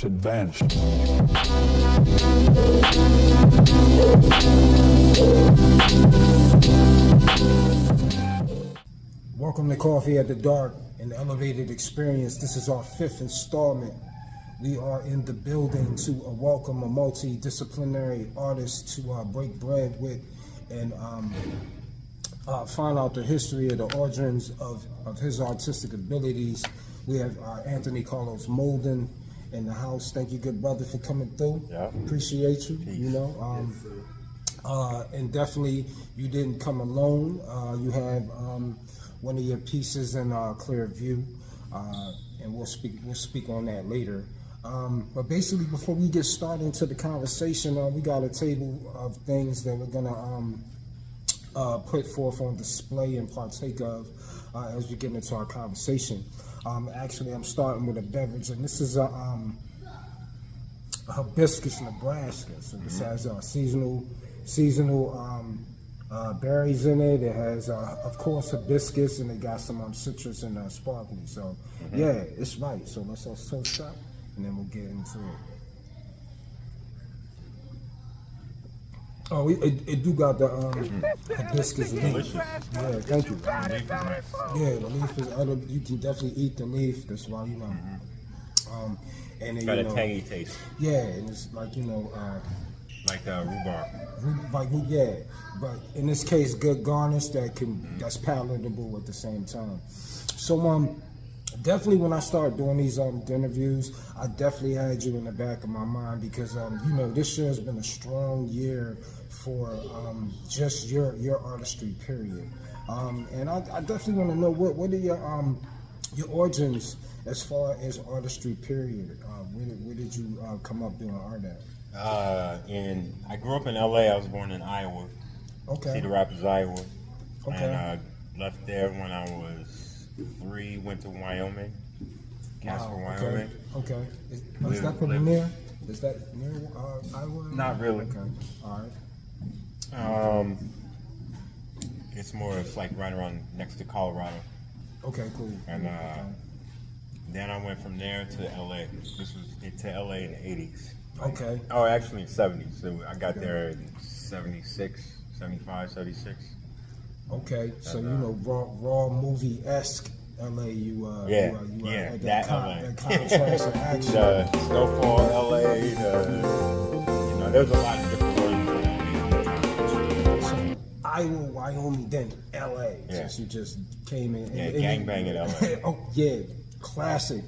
much advanced. Welcome to Coffee at the Dark, an elevated experience. This is our 5th installment. We are in the building to welcome a multidisciplinary artist to break bread with and find out the history of the origins of his artistic abilities. We have Anthony Carlos Molden in the house. Thank you, good brother, for coming through. Yeah. Appreciate you. Peace. You know, and definitely you didn't come alone. You have one of your pieces in Clear View, and we'll speak on that later. But basically, before we get started into the conversation, we got a table of things that we're gonna put forth on display and partake of as we get into our conversation. Actually, I'm starting with a beverage, and this is a hibiscus Nebraska. So this has seasonal berries in it. It has, of course, hibiscus, and it got some citrus and sparkling. So yeah, it's right. So let's toast up, and then we'll get into it. Oh, it do got the hibiscus leaf. Yeah, thank you. Yeah, the leaf is other. You can definitely eat the leaf. That's why, you know. And then, Got a tangy taste. Yeah, and it's like, you know, like rhubarb. like, yeah, but in this case, good garnish that's palatable at the same time. So definitely when I started doing these Dinnerviews, I definitely had you in the back of my mind because you know, this year has been a strong year for just your artistry, period. And I definitely want to know what are your origins as far as artistry, period. Where did you come up doing art at? I grew up in LA. I was born in Iowa. Okay. Cedar Rapids, Iowa. Okay. And left there when I was 3. Went to Wyoming. Casper, Wyoming. Okay. Is that pretty near? Is that near Iowa? Not really. Okay. All right. It's more. It's like right around next to Colorado. Okay. Cool. And then I went from there to LA. This was to LA in the 80s. Okay. Oh, actually 70s. So I got there in 76, 75, 76. Okay. So you know, raw movie-esque LA. You had that LA. That contrast of action. Snowfall LA. You know, there's a lot of different words for So Iowa, Wyoming, then LA. Yeah. Since you just came in. Yeah, gangbang in LA. Oh yeah, classic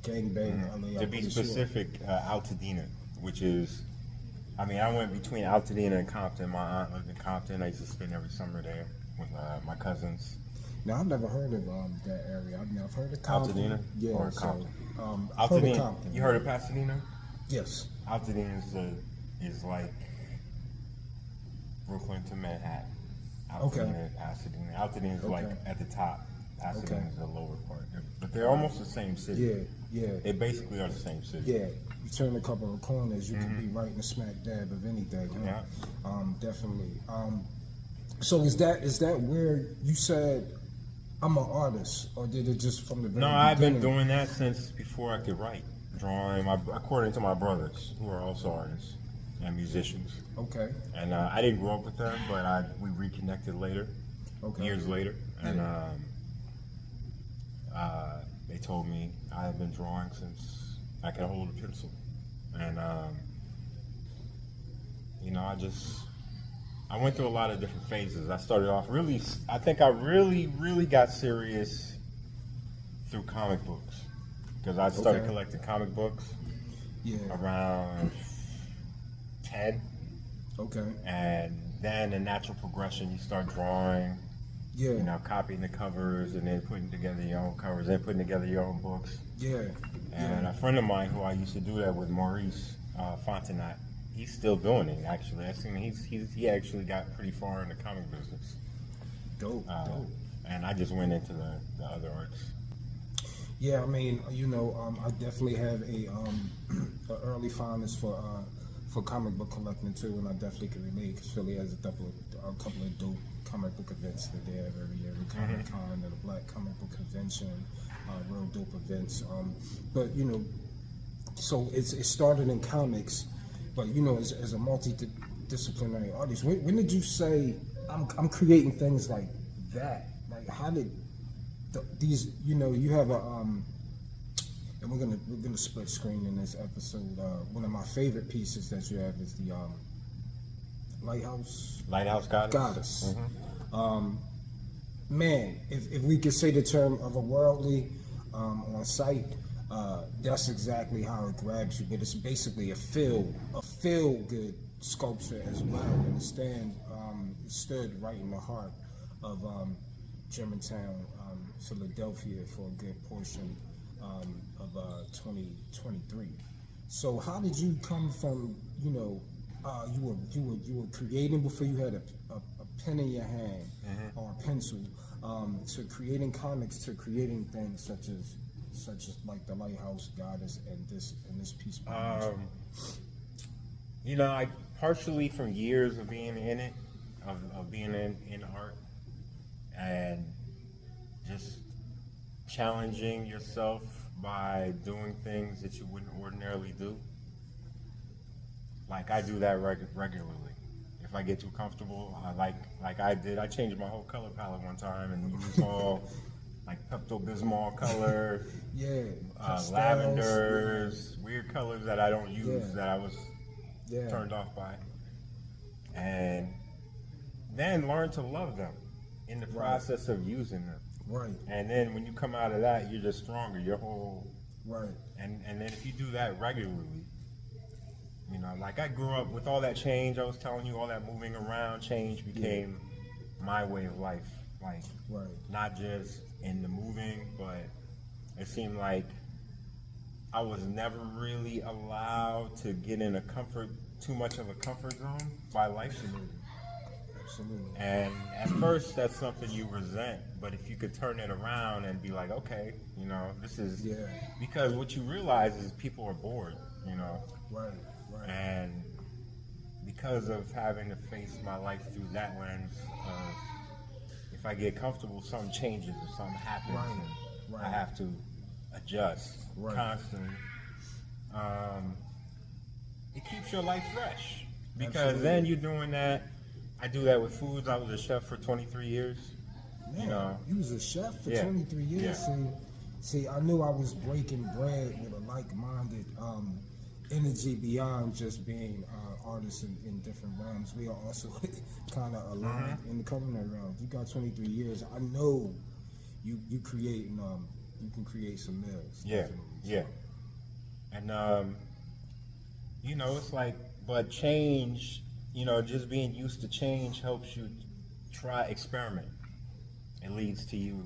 gangbang in LA. To be specific, Altadena, which is, I mean, I went between Altadena and Compton. My aunt lived in Compton. I used to spend every summer there with my cousins. Now, I've never heard of that area. I've heard of Compton. Altadena? Yeah, Or so, Compton? I've heard of Altadena, Compton. you heard of Pasadena? Yes. Altadena is like Brooklyn to Manhattan. Altadena, Pasadena. Altadena is like at the top. Pasadena is the lower part. But they're almost the same city. Yeah. They basically are the same city. Yeah. You turn a couple of corners, you can be right in the smack dab of anything. Huh? Yeah. Definitely. So is that where you said I'm an artist, or did it just from the very beginning? I've been doing that since before I could write, drawing. According to my brothers, who are also artists and musicians. Okay. And I didn't grow up with them, but we reconnected later, years later, and they told me I had been drawing since I could hold a pencil, and you know, I went through a lot of different phases. I started off I think I really got serious through comic books, because I started collecting comic books around 10. Okay. And then the natural progression, you start drawing, you know, copying the covers and then putting together your own covers and putting together your own books. Yeah. And a friend of mine who I used to do that with, Maurice Fontenot, he's still doing it, actually. I seen he actually got pretty far in the comic business. Dope. And I just went into the other arts. Yeah, I mean, you know, I definitely have a early fondness for comic book collecting too, and I definitely can relate because Philly has a couple of dope comic book events that they have every year, the Comic Con and the Black Comic Book Convention, real dope events. But you know, So it started in comics, but you know, as a multidisciplinary artist, when did you say I'm creating things like that? Like, how did these? You know, you have a and we're gonna split screen in this episode. One of my favorite pieces that you have is the Lighthouse Goddess. Man, if we could say the term otherworldly on sight, that's exactly how it grabs you. But it's basically a feel good sculpture as well. And it stood right in the heart of Germantown, Philadelphia, for a good portion of 2023. So how did you come from, you know, you were creating before you had a pen in your hand or a pencil, to creating comics, to creating things such as like the Lighthouse Goddess and this piece? You know, I partially from years of being in it, of being in art, and just challenging yourself by doing things that you wouldn't ordinarily do. Like I do that regularly. If I get too comfortable, I changed my whole color palette one time and used all like Pepto-Bismol color, lavenders, weird colors that I don't use, that I was turned off by, and then learn to love them in the process of using them. Right. And then when you come out of that, you're just stronger. Your whole right. And then if you do that regularly, you know, like I grew up with all that change. I was telling you, all that moving around, change became my way of life. Like, not just in the moving, but it seemed like I was never really allowed to get in too much of a comfort zone by life. Absolutely. And at first, that's something you resent. But if you could turn it around and be like, okay, you know, this is because what you realize is people are bored, you know. Right. And because of having to face my life through that lens of, if I get comfortable, something changes or something happens, and I have to adjust constantly. It keeps your life fresh, because then you're doing that. I do that with foods. I was a chef for 23 years. Man, you know, you was a chef for 23 years. See, I knew I was breaking bread with a like-minded energy beyond just being artists in different realms. We are also kind of aligned in the culinary realm. You got 23 years. I know you create you can create some meals. Yeah. And you know, it's like, but change, you know, just being used to change helps you experiment. It leads to you,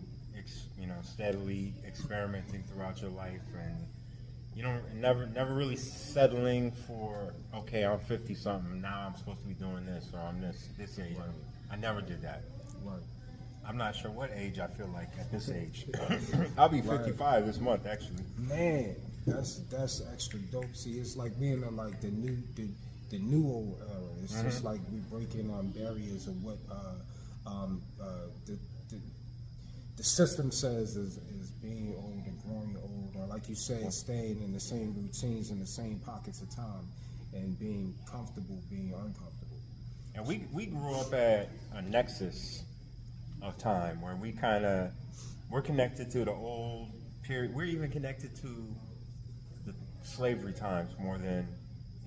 you know, steadily experimenting throughout your life, and you know, never really settling for, okay, I'm 50 something, now I'm supposed to be doing this, or I'm this age. I never did that. I'm not sure what age I feel like at this age. I'll be 55 this month, actually. Man, that's extra dope. See, it's like being in like the new old era. It's just like we breaking barriers of what the system says is being old and growing old, or like you said, staying in the same routines in the same pockets of time, and being comfortable being uncomfortable. And we grew up at a nexus of time where we're connected to the old period. We're even connected to the slavery times more than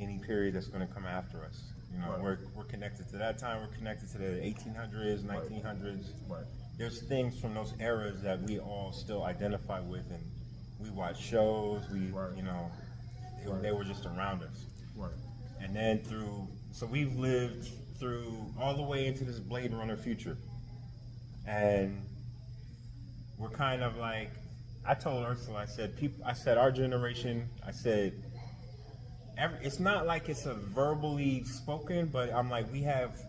any period that's going to come after us. You know, we're connected to that time. We're connected to the 1800s, 1900s. There's things from those eras that we all still identify with, and we watch shows. You know, they were just around us. And then so we've lived through all the way into this Blade Runner future. And we're kind of like, I told Ursula, I said our generation, it's not like it's a verbally spoken, but I'm like,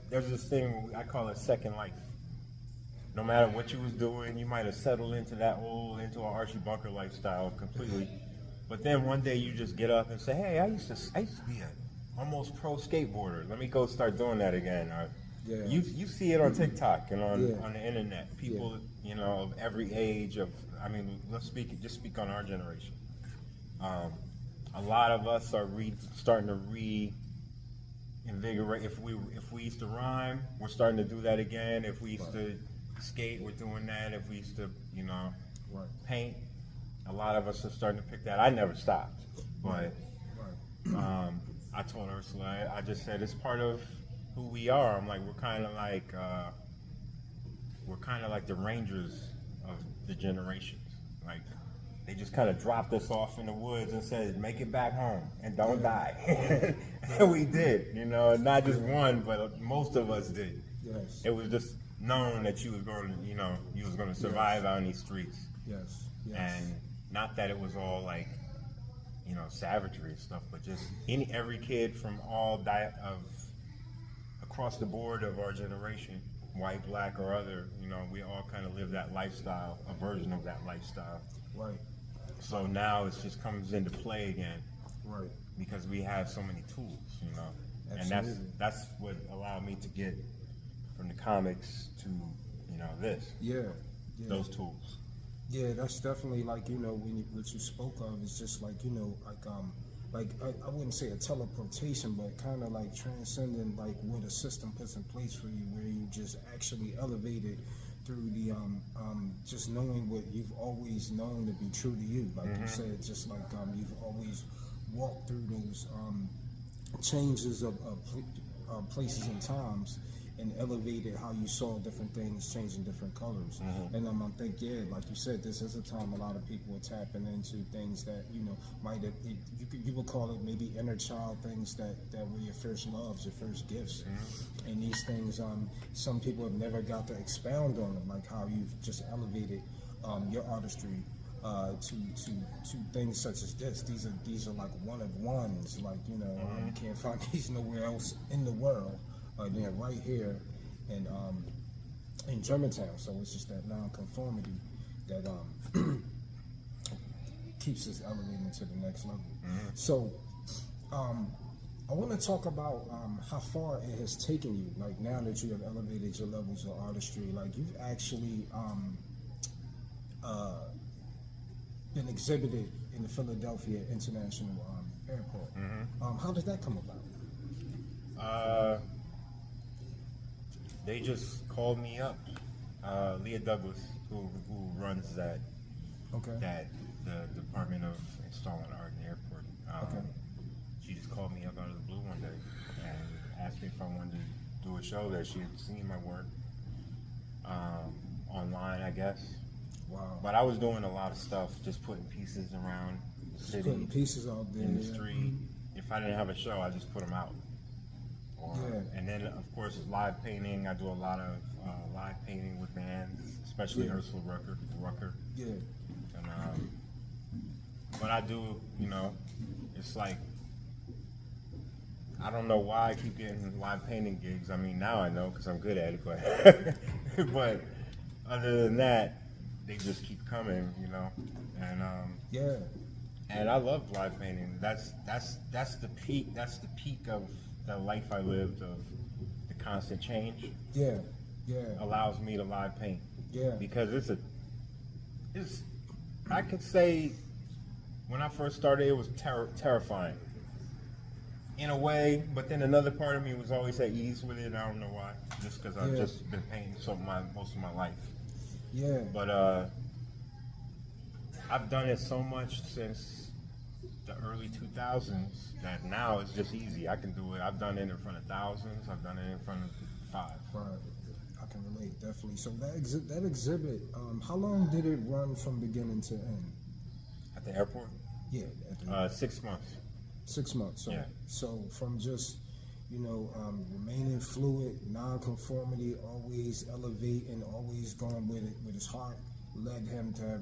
there's this thing, I call it second life. No matter what you was doing, you might have settled into an Archie Bunker lifestyle completely. But then one day you just get up and say, hey, I used to be an almost pro skateboarder. Let me go start doing that again. You see it on TikTok and on the internet. People, you know, of every age let's speak on our generation. a lot of us are starting to reinvigorate. If we used to rhyme, we're starting to do that again. If we used to skate, we're doing that. If we used to, paint, a lot of us are starting to pick that. I never stopped, but I told Ursula, I just said it's part of who we are. I'm like, we're kind of like the Rangers of the generations. Like, they just kind of dropped us off in the woods and said, make it back home and don't die. And we did, not just one, but most of us did. Yes. It was just known that you was going to survive out in these streets. Yes. And not that it was all like, savagery and stuff, but just every kid from across the board of our generation, white, black, or other, we all kind of live that lifestyle, a version of that lifestyle. Right. So now it just comes into play again. Right. Because we have so many tools, Absolutely. And that's what allowed me to get from the comics to, this. Yeah. Those tools. Yeah, that's definitely like, what you spoke of is just like, I wouldn't say a teleportation, but kind of like transcending like what a system puts in place for you, where you just actually elevated through the just knowing what you've always known to be true to you. Like you said, just like you've always walked through those changes of places and times, and elevated how you saw different things changing different colors. And I think, like you said, this is a time a lot of people are tapping into things that, might have, you would call it maybe inner child things that were your first loves, your first gifts. And these things, some people have never got to expound on them, like how you've just elevated your artistry to things such as this. These are like one of ones, like, you can't find these nowhere else in the world. They're right here in Germantown, so it's just that non-conformity that keeps us elevating to the next level. So I want to talk about how far it has taken you, like now that you have elevated your levels of artistry, like you've actually been exhibited in the Philadelphia International Airport. How did that come about? They just called me up. Leah Douglas, who runs that the Department of Installing Art in the airport. She just called me up out of the blue one day and asked me if I wanted to do a show there. She had seen my work online, I guess. Wow. But I was doing a lot of stuff, just putting pieces around the city, putting pieces out there in the street. If I didn't have a show, I just put them out. And then, of course, live painting. I do a lot of live painting with bands, especially Ursula Rucker. Yeah. And but I do, it's like, I don't know why I keep getting live painting gigs. I mean, now I know because I'm good at it, but but other than that, they just keep coming, and and I love live painting. That's the peak. That's the peak of the life I lived, of the constant change. Allows me to live paint. Because I could say when I first started, it was terrifying in a way, but then another part of me was always at ease with it. I don't know why, just because I've just been painting most of my life. But I've done it so much since the early 2000s that now it's just easy. I can do it. I've done it in front of thousands. I've done it in front of 5. Right. I can relate, definitely. So that exhibit, how long did it run from beginning to end? At the airport? Yeah. 6 months. 6 months. So from just, remaining fluid, non-conformity, always elevating, always going with it, with his heart, led him to have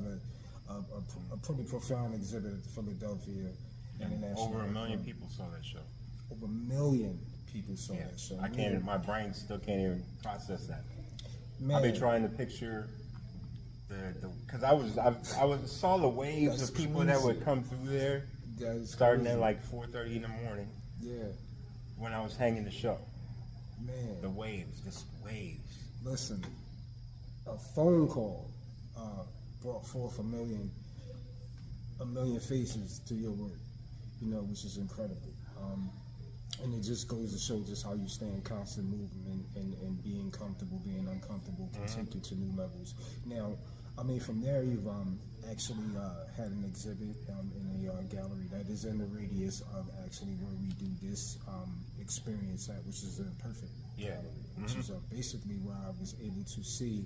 a pretty profound exhibit at the Philadelphia International. Over 1 million people saw that show. Over 1 million people saw that show. I can't. My brain still can't even process that. Man. I've been trying to picture because I saw the waves of people that would come through there, starting at like 4:30 in the morning. When I was hanging the show. Man. The waves, just waves. Listen, a phone call brought forth a million faces to your work. which is incredible. And it just goes to show just how you stay in constant movement and being comfortable, being uncomfortable can take you to new levels. Now, I mean, from there, you've actually had an exhibit in a gallery that is in the radius of actually where we do this experience at, which is a perfect gallery, which is basically where I was able to see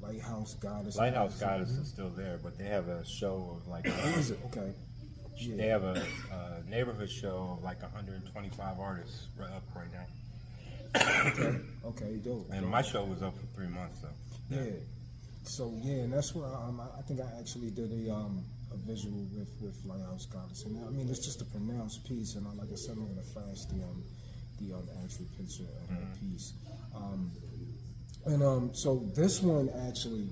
Lighthouse Goddess. Lighthouse Goddess is still there, but they have a show of like. Is it? Okay. Yeah. They have a neighborhood show of like 125 artists up right now. Okay, dope. And my show was up for 3 months, though. Yeah. So yeah, and that's where I think I actually did a visual with Lighthouse Goddess, and I mean it's just a pronounced piece, and like I said, I'm gonna flash the actual picture of that piece, so this one actually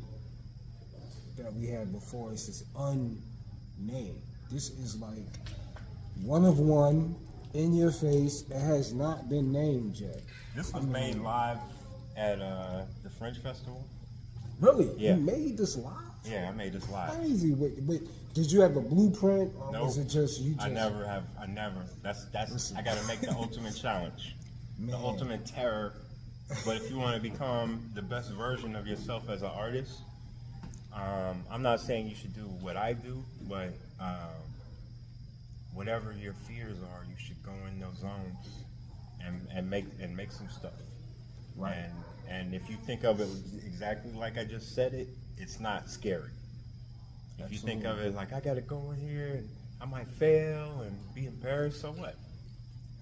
that we had before us is unnamed. This is like one of one, in your face. It has not been named yet. This was made live at the French Festival. Really? Yeah. You made this live? Yeah, I made this live. Crazy. Wait, did you have a blueprint, or Nope. was it just you? I never. That's. Listen. I got to make the ultimate challenge, the Man. ultimate terror. But if you want to become the best version of yourself as an artist, I'm not saying you should do what I do, but whatever your fears are, you should go in those zones and make some stuff. Right. And if you think of it exactly like I just said it, it's not scary. If you think of it like I gotta go in here and I might fail and be embarrassed, so what?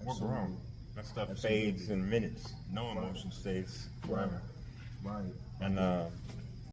We're grown. That stuff fades in minutes. No emotion stays forever. Right. And